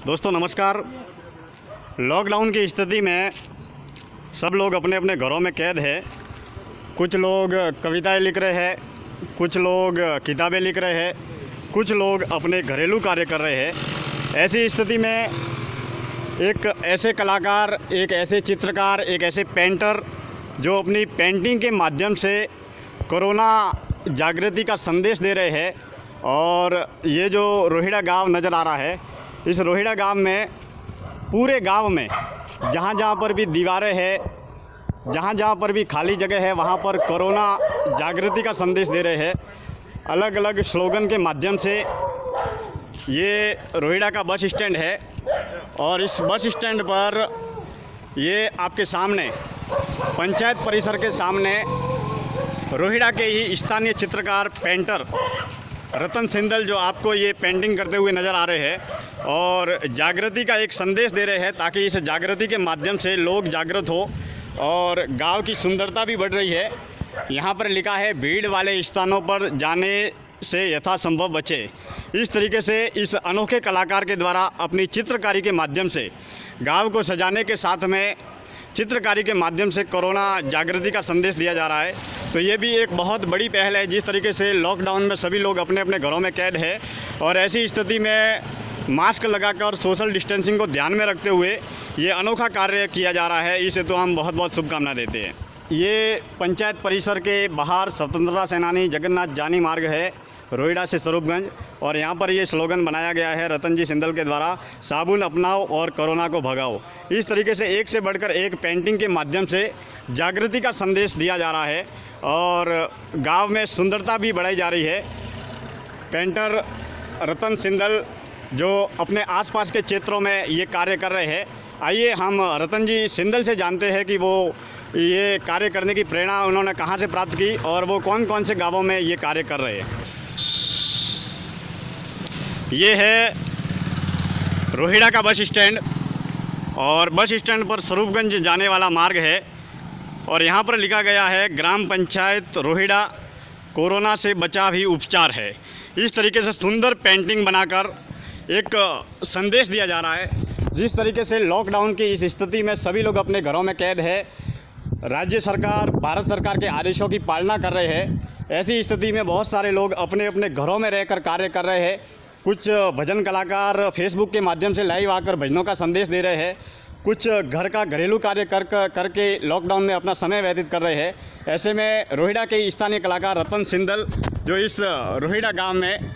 दोस्तों नमस्कार। लॉकडाउन की स्थिति में सब लोग अपने अपने घरों में कैद है। कुछ लोग कविताएं लिख रहे हैं, कुछ लोग किताबें लिख रहे हैं, कुछ लोग अपने घरेलू कार्य कर रहे हैं। ऐसी स्थिति में एक ऐसे कलाकार, एक ऐसे चित्रकार, एक ऐसे पेंटर जो अपनी पेंटिंग के माध्यम से कोरोना जागृति का संदेश दे रहे हैं। और ये जो रोहिड़ा गांव नज़र आ रहा है, इस रोहिड़ा गांव में पूरे गांव में जहाँ जहाँ पर भी दीवारें हैं, जहाँ जहाँ पर भी खाली जगह है, वहाँ पर कोरोना जागृति का संदेश दे रहे हैं अलग अलग स्लोगन के माध्यम से। ये रोहिड़ा का बस स्टैंड है और इस बस स्टैंड पर ये आपके सामने पंचायत परिसर के सामने रोहिड़ा के ही स्थानीय चित्रकार पेंटर रतन सिंदल जो आपको ये पेंटिंग करते हुए नज़र आ रहे हैं और जागृति का एक संदेश दे रहे हैं ताकि इस जागृति के माध्यम से लोग जागृत हो और गांव की सुंदरता भी बढ़ रही है। यहाँ पर लिखा है, भीड़ वाले स्थानों पर जाने से यथासंभव बचे। इस तरीके से इस अनोखे कलाकार के द्वारा अपनी चित्रकारी के माध्यम से गांव को सजाने के साथ में चित्रकारी के माध्यम से कोरोना जागृति का संदेश दिया जा रहा है। तो ये भी एक बहुत बड़ी पहल है। जिस तरीके से लॉकडाउन में सभी लोग अपने अपने घरों में कैद है और ऐसी स्थिति में मास्क लगाकर सोशल डिस्टेंसिंग को ध्यान में रखते हुए ये अनोखा कार्य किया जा रहा है। इसे तो हम बहुत बहुत शुभकामना देते हैं। ये पंचायत परिसर के बाहर स्वतंत्रता सेनानी जगन्नाथ जानी मार्ग है, रोहिड़ा से स्वरूपगंज, और यहाँ पर ये स्लोगन बनाया गया है रतन जी सिंदल के द्वारा, साबुन अपनाओ और कोरोना को भगाओ। इस तरीके से एक से बढ़कर एक पेंटिंग के माध्यम से जागृति का संदेश दिया जा रहा है और गांव में सुंदरता भी बढ़ाई जा रही है। पेंटर रतन सिंदल जो अपने आसपास के क्षेत्रों में ये कार्य कर रहे हैं, आइए हम रतन जी सिंदल से जानते हैं कि वो ये कार्य करने की प्रेरणा उन्होंने कहाँ से प्राप्त की और वो कौन कौन से गांवों में ये कार्य कर रहे हैं। ये है रोहिड़ा का बस स्टैंड और बस स्टैंड पर स्वरूपगंज जाने वाला मार्ग है और यहाँ पर लिखा गया है, ग्राम पंचायत रोहिड़ा, कोरोना से बचाव ही उपचार है। इस तरीके से सुंदर पेंटिंग बनाकर एक संदेश दिया जा रहा है। जिस तरीके से लॉकडाउन की इस स्थिति में सभी लोग अपने घरों में कैद है, राज्य सरकार, भारत सरकार के आदेशों की पालना कर रहे हैं। ऐसी स्थिति में बहुत सारे लोग अपने अपने घरों में रहकर कार्य कर रहे हैं। कुछ भजन कलाकार फेसबुक के माध्यम से लाइव आकर भजनों का संदेश दे रहे हैं, कुछ घर का घरेलू कार्य करके लॉकडाउन में अपना समय व्यतीत कर रहे हैं। ऐसे में रोहिड़ा के स्थानीय कलाकार रतन सिंदल जो इस रोहिड़ा गांव में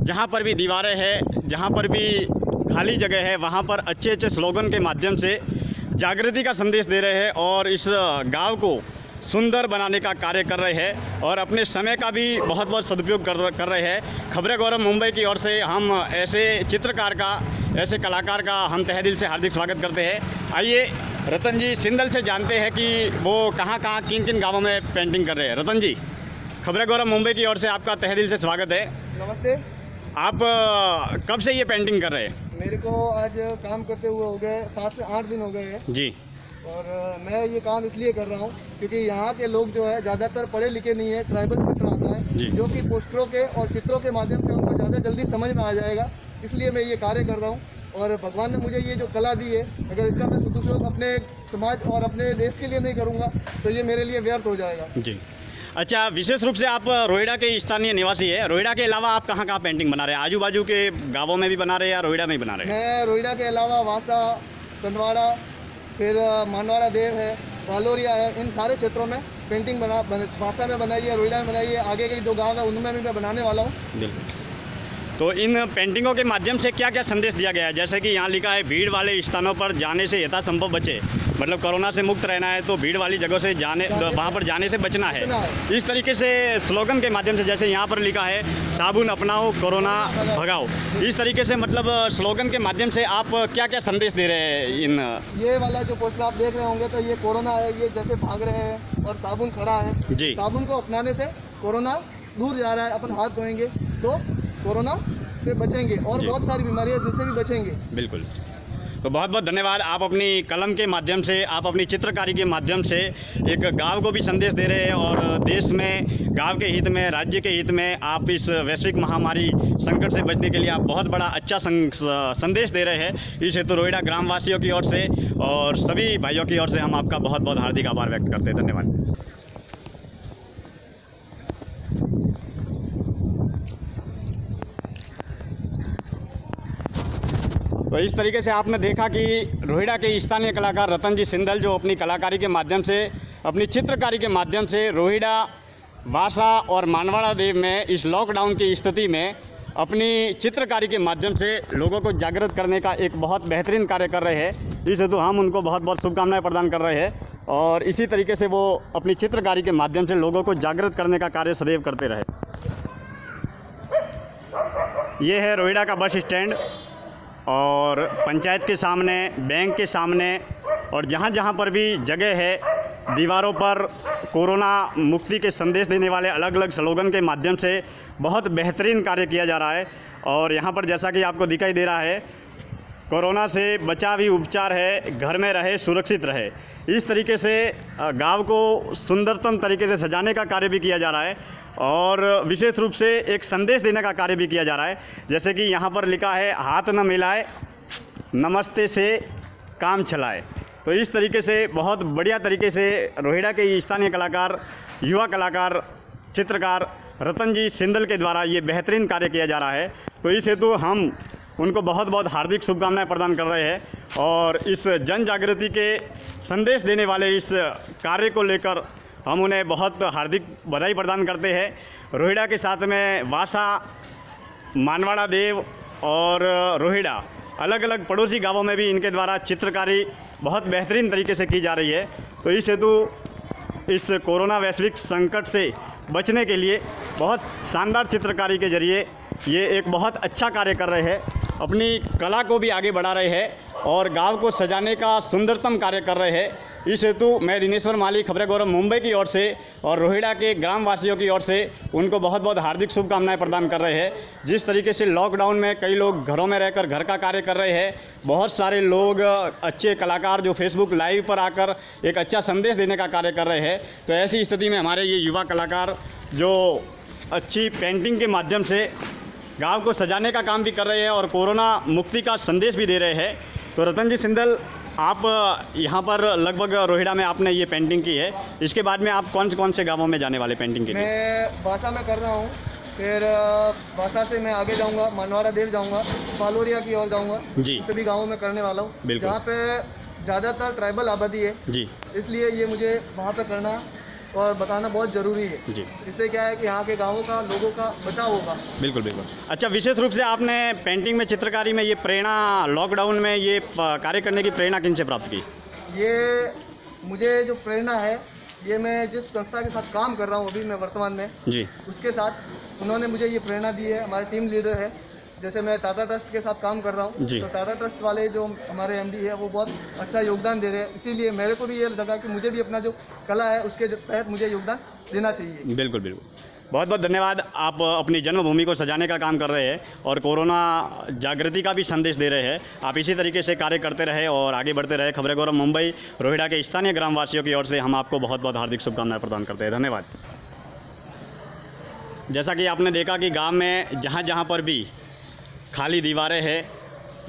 जहां पर भी दीवारें हैं, जहां पर भी खाली जगह है, वहां पर अच्छे अच्छे स्लोगन के माध्यम से जागृति का संदेश दे रहे हैं और इस गांव को सुंदर बनाने का कार्य कर रहे हैं और अपने समय का भी बहुत बहुत सदुपयोग कर रहे हैं। खबरें गौरव मुंबई की ओर से हम ऐसे चित्रकार का, ऐसे कलाकार का हम तहे दिल से हार्दिक स्वागत करते हैं। आइए रतन जी सिंदल से जानते हैं कि वो कहाँ कहाँ किन किन गाँवों में पेंटिंग कर रहे हैं। रतन जी, खबरें गौरव मुंबई की ओर से आपका तहे दिल से स्वागत है। नमस्ते। आप कब से ये पेंटिंग कर रहे हैं? मेरे को आज काम करते हुए हो गए 7 से 8 दिन हो गए हैं जी। और मैं ये काम इसलिए कर रहा हूँ क्योंकि यहाँ के लोग जो है ज़्यादातर पढ़े लिखे नहीं है। ट्राइबल क्षेत्र आता है जो कि पोस्टरों के और चित्रों के माध्यम से उनको ज़्यादा जल्दी समझ में आ जाएगा, इसलिए मैं ये कार्य कर रहा हूँ। और भगवान ने मुझे ये जो कला दी है, अगर इसका मैं सदुपयोग अपने समाज और अपने देश के लिए नहीं करूँगा तो ये मेरे लिए व्यर्थ हो जाएगा। जी। अच्छा, विशेष रूप से आप रोहिड़ा के स्थानीय निवासी है। रोहिड़ा के अलावा आप कहाँ कहाँ पेंटिंग बना रहे हैं? आजू बाजू के गाँवों में भी बना रहे हैं या रोहिड़ा में भी बना रहे हैं? मैं रोहिड़ा के अलावा वासा, सनवाड़ा, फिर मानवाड़ा देव है, वालोरिया है, इन सारे क्षेत्रों में पेंटिंग वासा में बनाई है, रोहिड़ा में बनाई है। आगे के जो गांव है उनमें भी मैं बनाने वाला हूँ। बिल्कुल। तो इन पेंटिंगों के माध्यम से क्या क्या संदेश दिया गया है? जैसे कि यहाँ लिखा है, भीड़ वाले स्थानों पर जाने से यथासंभव बचे, मतलब कोरोना से मुक्त रहना है तो भीड़ वाली जगह से वहाँ पर जाने से बचना है। इस तरीके से स्लोगन के माध्यम से, जैसे यहाँ पर लिखा है, साबुन अपनाओ कोरोना भगाओ, इस तरीके से मतलब स्लोगन के माध्यम से आप क्या क्या संदेश दे रहे हैं? ये वाला जो पोस्टर आप देख रहे होंगे तो ये कोरोना है, ये जैसे भाग रहे हैं और साबुन खड़ा है जी। साबुन को अपनाने से कोरोना दूर जा रहा है, अपन हाथ धोएंगे तो कोरोना से बचेंगे और बहुत सारी बीमारियां जिससे भी बचेंगे। बिल्कुल। तो बहुत बहुत धन्यवाद। आप अपनी कलम के माध्यम से, आप अपनी चित्रकारी के माध्यम से एक गांव को भी संदेश दे रहे हैं और देश में, गांव के हित में, राज्य के हित में आप इस वैश्विक महामारी संकट से बचने के लिए आप बहुत बड़ा अच्छा संदेश दे रहे हैं। इस हेतु रोहिड़ा ग्रामवासियों की ओर से और सभी भाइयों की ओर से हम आपका बहुत बहुत हार्दिक आभार व्यक्त करते हैं। धन्यवाद। तो इस तरीके से आपने देखा कि रोहिड़ा के स्थानीय कलाकार रतन जी सिंदल जो अपनी कलाकारी के माध्यम से, अपनी चित्रकारी के माध्यम से रोहिड़ा, वासा और मानवाड़ा देव में इस लॉकडाउन की स्थिति में अपनी चित्रकारी के माध्यम से लोगों को जागृत करने का एक बहुत बेहतरीन कार्य कर रहे हैं। इस हेतु हम उनको बहुत बहुत शुभकामनाएं प्रदान कर रहे हैं और इसी तरीके से वो अपनी चित्रकारी के माध्यम से लोगों को जागृत करने का कार्य सदैव करते रहे। ये है रोहिड़ा का बस स्टैंड और पंचायत के सामने, बैंक के सामने और जहाँ जहाँ पर भी जगह है, दीवारों पर कोरोना मुक्ति के संदेश देने वाले अलग अलग स्लोगन के माध्यम से बहुत बेहतरीन कार्य किया जा रहा है। और यहाँ पर जैसा कि आपको दिखाई दे रहा है, कोरोना से बचाव ही उपचार है, घर में रहे सुरक्षित रहे। इस तरीके से गांव को सुंदरतम तरीके से सजाने का कार्य भी किया जा रहा है और विशेष रूप से एक संदेश देने का कार्य भी किया जा रहा है। जैसे कि यहाँ पर लिखा है, हाथ न मिलाए, नमस्ते से काम चलाए। तो इस तरीके से बहुत बढ़िया तरीके से रोहिड़ा के स्थानीय कलाकार, युवा कलाकार, चित्रकार रतन जी सिंदल के द्वारा ये बेहतरीन कार्य किया जा रहा है। तो इस हेतु हम उनको बहुत बहुत हार्दिक शुभकामनाएं प्रदान कर रहे हैं और इस जन जागृति के संदेश देने वाले इस कार्य को लेकर हम उन्हें बहुत हार्दिक बधाई प्रदान करते हैं। रोहिड़ा के साथ में वासा, मानवाड़ा देव और रोहिड़ा अलग अलग पड़ोसी गांवों में भी इनके द्वारा चित्रकारी बहुत बेहतरीन तरीके से की जा रही है। तो इस हेतु इस कोरोना वैश्विक संकट से बचने के लिए बहुत शानदार चित्रकारी के जरिए ये एक बहुत अच्छा कार्य कर रहे हैं, अपनी कला को भी आगे बढ़ा रहे हैं और गांव को सजाने का सुंदरतम कार्य कर रहे हैं। इस हेतु मैं दिनेश्वर माली, खबरें गौरव मुंबई की ओर से और रोहिड़ा के ग्रामवासियों की ओर से उनको बहुत बहुत हार्दिक शुभकामनाएं प्रदान कर रहे हैं। जिस तरीके से लॉकडाउन में कई लोग घरों में रहकर घर का कार्य कर रहे हैं, बहुत सारे लोग अच्छे कलाकार जो फेसबुक लाइव पर आकर एक अच्छा संदेश देने का कार्य कर रहे हैं, तो ऐसी स्थिति में हमारे ये युवा कलाकार जो अच्छी पेंटिंग के माध्यम से गांव को सजाने का काम भी कर रहे हैं और कोरोना मुक्ति का संदेश भी दे रहे हैं। तो रतन जी सिंदल, आप यहाँ पर लगभग रोहिड़ा में आपने ये पेंटिंग की है, इसके बाद में आप कौन से गांवों में जाने वाले पेंटिंग के लिए? मैं वासा में कर रहा हूँ, फिर वासा से मैं आगे जाऊँगा, मानवाड़ा देव जाऊँगा, पालोरिया की ओर जाऊँगा जी। सभी गाँवों में करने वाला हूँ जहाँ पे ज़्यादातर ट्राइबल आबादी है जी, इसलिए ये मुझे वहाँ पे करना और बताना बहुत ज़रूरी है जी। इससे क्या है कि यहाँ के गाँवों का, लोगों का बचाव होगा। बिल्कुल बिल्कुल। अच्छा, विशेष रूप से आपने पेंटिंग में, चित्रकारी में ये प्रेरणा, लॉकडाउन में ये कार्य करने की प्रेरणा किन से प्राप्त की? ये मुझे जो प्रेरणा है, ये मैं जिस संस्था के साथ काम कर रहा हूँ अभी मैं वर्तमान में जी, उसके साथ उन्होंने मुझे ये प्रेरणा दी है। हमारे टीम लीडर है, जैसे मैं टाटा ट्रस्ट के साथ काम कर रहा हूँ, तो टाटा ट्रस्ट वाले जो हमारे एमडी है वो बहुत अच्छा योगदान दे रहे हैं, इसीलिए मेरे को भी ये लगा कि मुझे भी अपना जो कला है उसके तहत मुझे योगदान देना चाहिए। बिल्कुल बिल्कुल, बहुत बहुत धन्यवाद। आप अपनी जन्मभूमि को सजाने का काम कर रहे हैं और कोरोना जागृति का भी संदेश दे रहे हैं। आप इसी तरीके से कार्य करते रहे और आगे बढ़ते रहे। खबरें गौरव मुंबई, रोहिड़ा के स्थानीय ग्रामवासियों की ओर से हम आपको बहुत बहुत हार्दिक शुभकामनाएं प्रदान करते हैं। धन्यवाद। जैसा कि आपने देखा कि गाँव में जहाँ जहाँ पर भी खाली दीवारें हैं,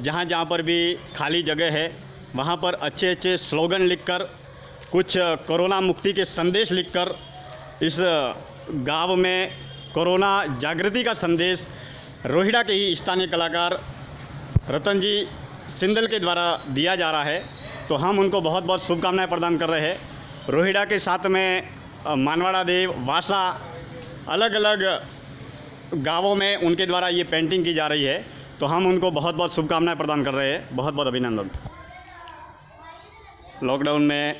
जहाँ जहाँ पर भी खाली जगह है, वहाँ पर अच्छे अच्छे स्लोगन लिखकर, कुछ कोरोना मुक्ति के संदेश लिखकर इस गांव में कोरोना जागृति का संदेश रोहिड़ा के ही स्थानीय कलाकार रतन जी सिंदल के द्वारा दिया जा रहा है। तो हम उनको बहुत बहुत शुभकामनाएं प्रदान कर रहे हैं। रोहिड़ा के साथ में मानवाड़ा देव, वासा, अलग अलग गांवों में उनके द्वारा ये पेंटिंग की जा रही है, तो हम उनको बहुत बहुत शुभकामनाएं प्रदान कर रहे हैं। बहुत बहुत अभिनंदन। लॉकडाउन में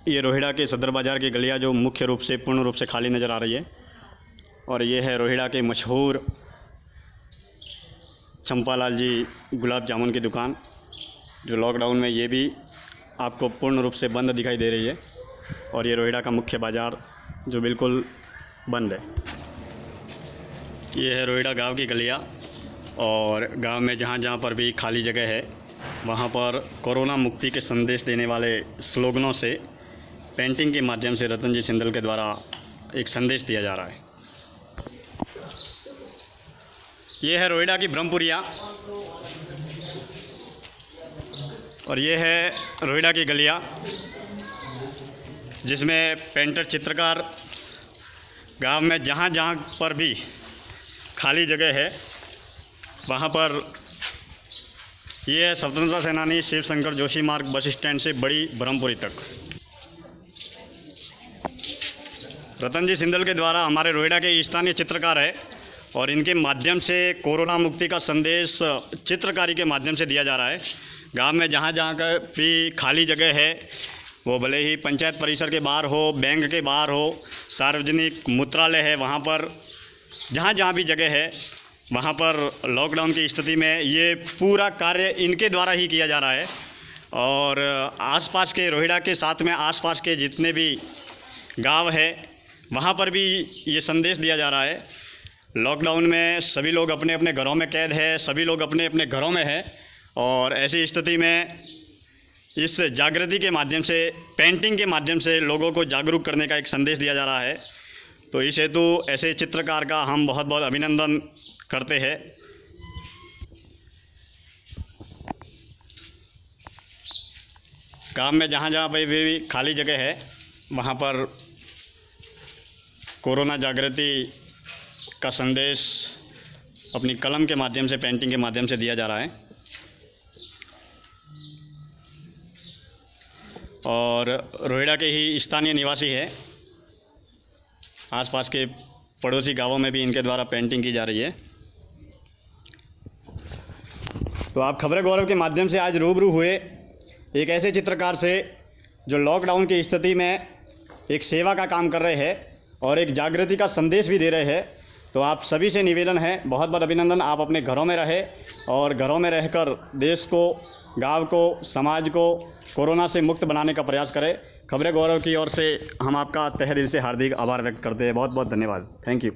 ये रोहिड़ा के सदर बाज़ार की गलियां जो मुख्य रूप से, पूर्ण रूप से खाली नज़र आ रही है और ये है रोहिड़ा के मशहूर चंपालाल जी गुलाब जामुन की दुकान, जो लॉकडाउन में ये भी आपको पूर्ण रूप से बंद दिखाई दे रही है। और ये रोहिड़ा का मुख्य बाज़ार जो बिल्कुल बंद है। ये है रोहिड़ा गांव की गलियां और गांव में जहां जहां पर भी खाली जगह है वहां पर कोरोना मुक्ति के संदेश देने वाले स्लोगनों से पेंटिंग के माध्यम से रतन जी सिंदल के द्वारा एक संदेश दिया जा रहा है। ये है रोहिड़ा की ब्रह्मपुरिया और ये है रोहिड़ा की गलियाँ, जिसमें पेंटर चित्रकार गांव में जहाँ जहाँ पर भी खाली जगह है वहाँ पर ये है स्वतंत्रता सेनानी शिव शंकर जोशी मार्ग बस स्टैंड से बड़ी ब्रह्मपुरी तक। रतन जी सिंदल के द्वारा हमारे रोहिड़ा के स्थानीय चित्रकार है और इनके माध्यम से कोरोना मुक्ति का संदेश चित्रकारी के माध्यम से दिया जा रहा है। गांव में जहाँ जहाँ का भी खाली जगह है, वो भले ही पंचायत परिसर के बाहर हो, बैंक के बाहर हो, सार्वजनिक मूत्रालय है, वहाँ पर जहाँ जहाँ भी जगह है वहाँ पर लॉकडाउन की स्थिति में ये पूरा कार्य इनके द्वारा ही किया जा रहा है। और आसपास के रोहिड़ा के साथ में आसपास के जितने भी गांव है वहाँ पर भी ये संदेश दिया जा रहा है। लॉकडाउन में सभी लोग अपने अपने घरों में कैद है, सभी लोग अपने अपने घरों में है और ऐसी स्थिति में इस जागृति के माध्यम से, पेंटिंग के माध्यम से लोगों को जागरूक करने का एक संदेश दिया जा रहा है। तो इस हेतु ऐसे चित्रकार का हम बहुत बहुत अभिनंदन करते हैं। गांव में जहाँ जहाँ पे भी खाली जगह है वहाँ पर कोरोना जागृति का संदेश अपनी कलम के माध्यम से, पेंटिंग के माध्यम से दिया जा रहा है। और रोहिड़ा के ही स्थानीय निवासी है, आसपास के पड़ोसी गांवों में भी इनके द्वारा पेंटिंग की जा रही है। तो आप खबरें गौरव के माध्यम से आज रूबरू हुए एक ऐसे चित्रकार से जो लॉकडाउन की स्थिति में एक सेवा का काम कर रहे हैं और एक जागृति का संदेश भी दे रहे हैं। तो आप सभी से निवेदन है, बहुत बहुत अभिनंदन, आप अपने घरों में रहे और घरों में रहकर देश को, गांव को, समाज को कोरोना से मुक्त बनाने का प्रयास करें। खबरें गौरव की ओर से हम आपका तहे दिल से हार्दिक आभार व्यक्त करते हैं। बहुत बहुत धन्यवाद। Thank you.